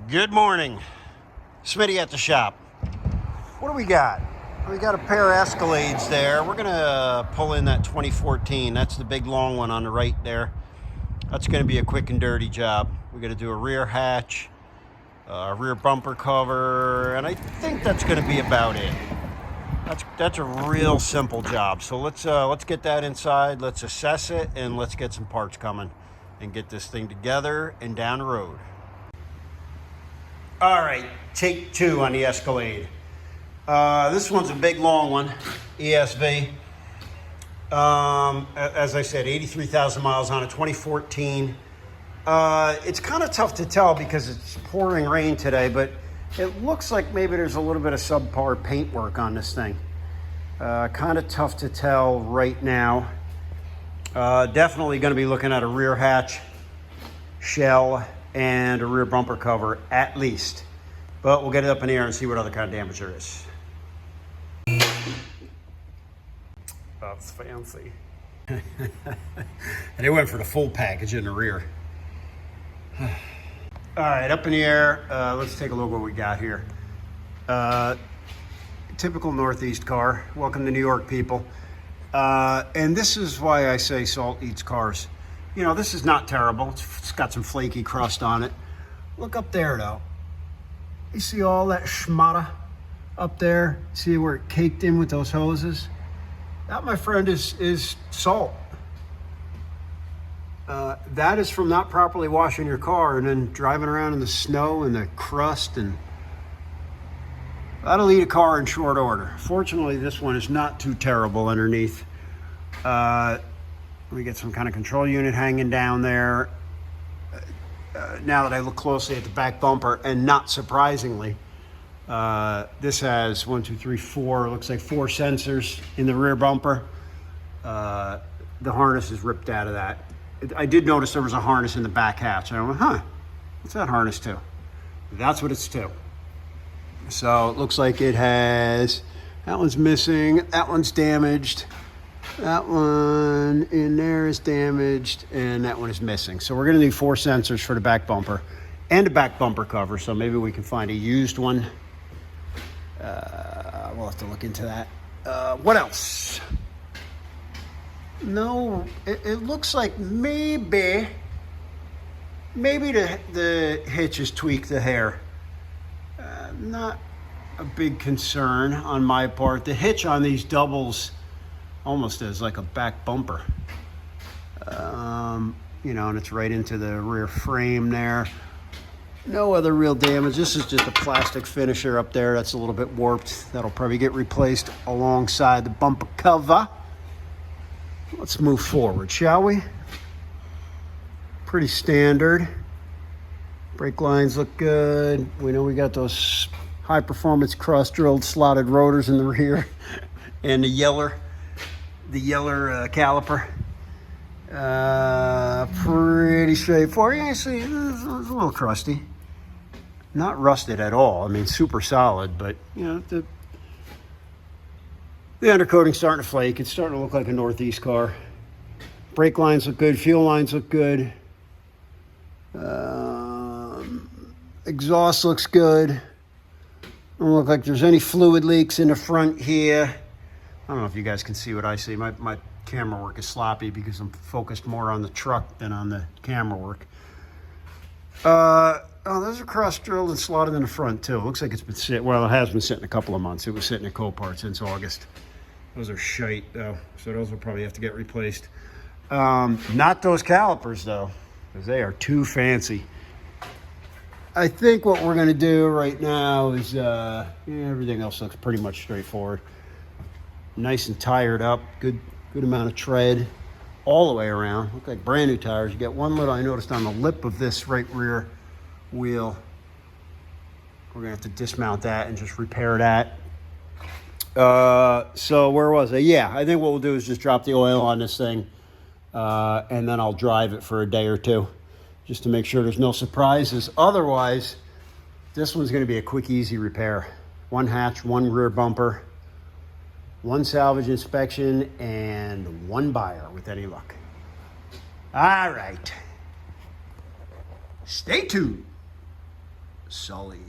Good morning. Smitty at the shop. What do we got? We got a pair of Escalades there. We're going to pull in that 2014. That's the big long one on the right there. That's going to be a quick and dirty job. We're going to do a rear hatch, a rear bumper cover, and I think that's going to be about it. That's a real simple job. So let's get that inside, let's assess it, and let's get some parts coming and get this thing together and down the road. All right, take two on the Escalade. This one's a big long one, ESV. As I said, 83,000 miles on it, 2014. It's kind of tough to tell because it's pouring rain today, but it looks like maybe there's a little bit of subpar paint work on this thing. Kind of tough to tell right now. Definitely going to be looking at a rear hatch, shell, and a rear bumper cover at least. But we'll get it up in the air and see what other kind of damage there is. That's fancy. And they went for the full package in the rear. All right, up in the air. Let's take a look what we got here. Typical Northeast car. Welcome to New York, people. And this is why I say salt eats cars. You know, this is not terrible. It's got some flaky crust on it. Look up there, though. You see all that schmata up there? See where it caked in with those hoses? That, my friend, is salt. That is from not properly washing your car and then driving around in the snow and the crust, and that'll eat a car in short order. Fortunately, this one is not too terrible underneath. We get some kind of control unit hanging down there. Now that I look closely at the back bumper, and not surprisingly, this has 1, 2, 3, 4, looks like 4 sensors in the rear bumper. The harness is ripped out of that. I did notice there was a harness in the back hatch. I went, what's that harness to? That's what it's to. So it looks like it has, that one's missing, that one's damaged. That one in there is damaged, and that one is missing. So we're going to need 4 sensors for the back bumper and a back bumper cover. So maybe we can find a used one. We'll have to look into that. What else? No, it looks like maybe the hitch has tweaked the hair. Not a big concern on my part. The hitch on these doubles almost as like a back bumper, you know, and it's right into the rear frame there. No other real damage. This is just a plastic finisher up there that's a little bit warped. That'll probably get replaced alongside the bumper cover. Let's move forward, shall we? Pretty standard. Brake lines look good. We know we got those high performance cross drilled slotted rotors in the rear and the yeller caliper. Pretty straightforward. You see, it's a little crusty. Not rusted at all. I mean, super solid, but you know, the undercoating's starting to flake. It's starting to look like a Northeast car. Brake lines look good. Fuel lines look good. Exhaust looks good. Don't look like there's any fluid leaks in the front here. I don't know if you guys can see what I see. My camera work is sloppy because I'm focused more on the truck than on the camera work. Those are cross-drilled and slotted in the front, too. It looks like it's been sitting, well, it has been sitting a couple of months. It was sitting at Copart since August. Those are shite, though, so those will probably have to get replaced. Not those calipers, though, because they are too fancy. I think what we're going to do right now is, everything else looks pretty much straightforward. Nice and tired up, good amount of tread all the way around. Look like brand new tires. You got one little, I noticed on the lip of this right rear wheel. We're gonna have to dismount that and just repair that. So where was I? Yeah, I think what we'll do is just drop the oil on this thing, and then I'll drive it for a day or two just to make sure there's no surprises. Otherwise, this one's gonna be a quick, easy repair. 1 hatch, 1 rear bumper, 1 salvage inspection, and 1 buyer with any luck. All right. Stay tuned. Sully.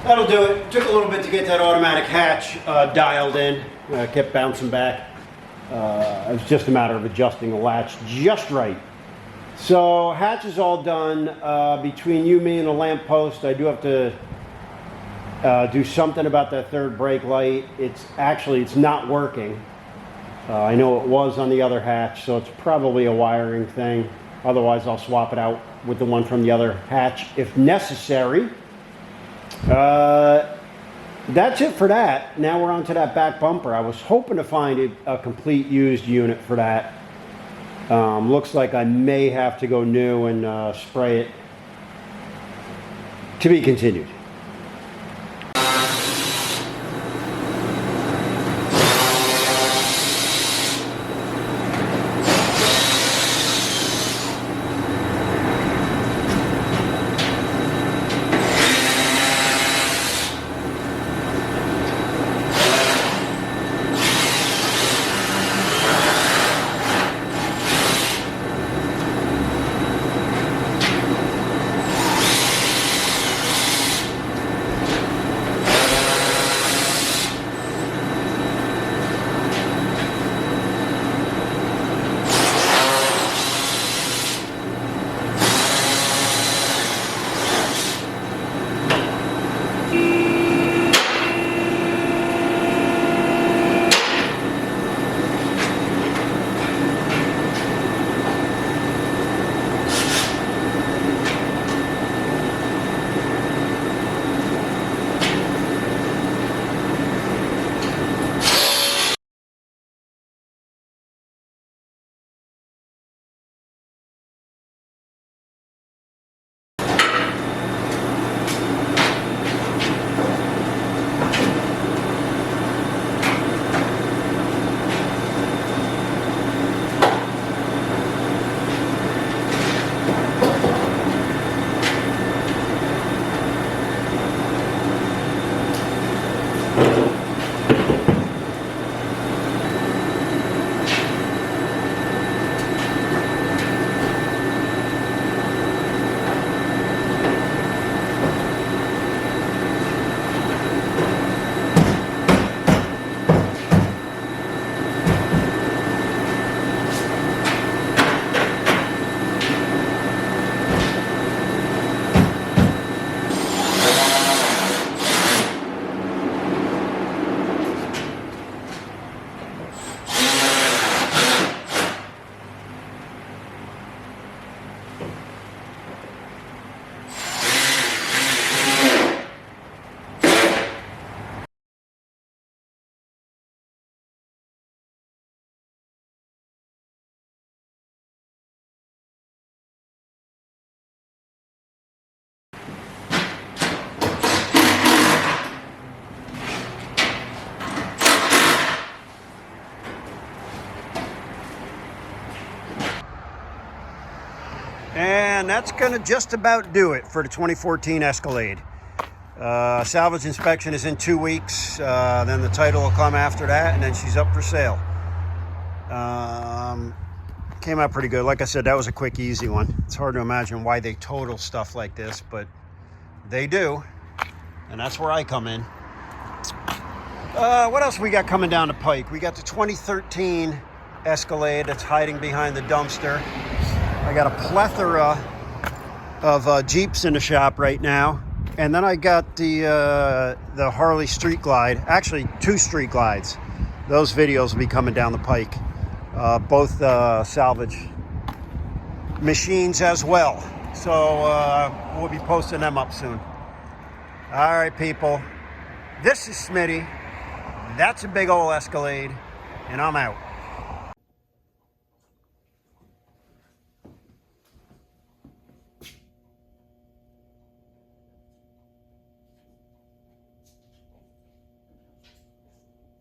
That'll do it. Took a little bit to get that automatic hatch dialed in. Kept bouncing back. It was just a matter of adjusting the latch just right. So hatch is all done. Between you, me, and the lamp post, I do have to do something about that third brake light. It's not working. I know it was on the other hatch, so it's probably a wiring thing. Otherwise, I'll swap it out with the one from the other hatch if necessary. That's it for that. Now we're on to that back bumper. I was hoping to find a complete used unit for that. Looks like I may have to go new and spray it. To be continued. And that's going to just about do it for the 2014 Escalade. Salvage inspection is in 2 weeks. Then the title will come after that, and then she's up for sale. Came out pretty good. Like I said, that was a quick, easy one. It's hard to imagine why they total stuff like this, but they do. And that's where I come in. What else we got coming down the pike? We got the 2013 Escalade that's hiding behind the dumpster. I got a plethora of Jeeps in the shop right now. And then I got the Harley Street Glide. Actually, 2 Street Glides. Those videos will be coming down the pike. Both salvage machines as well. So we'll be posting them up soon. All right, people. This is Smitty. That's a big old Escalade. And I'm out.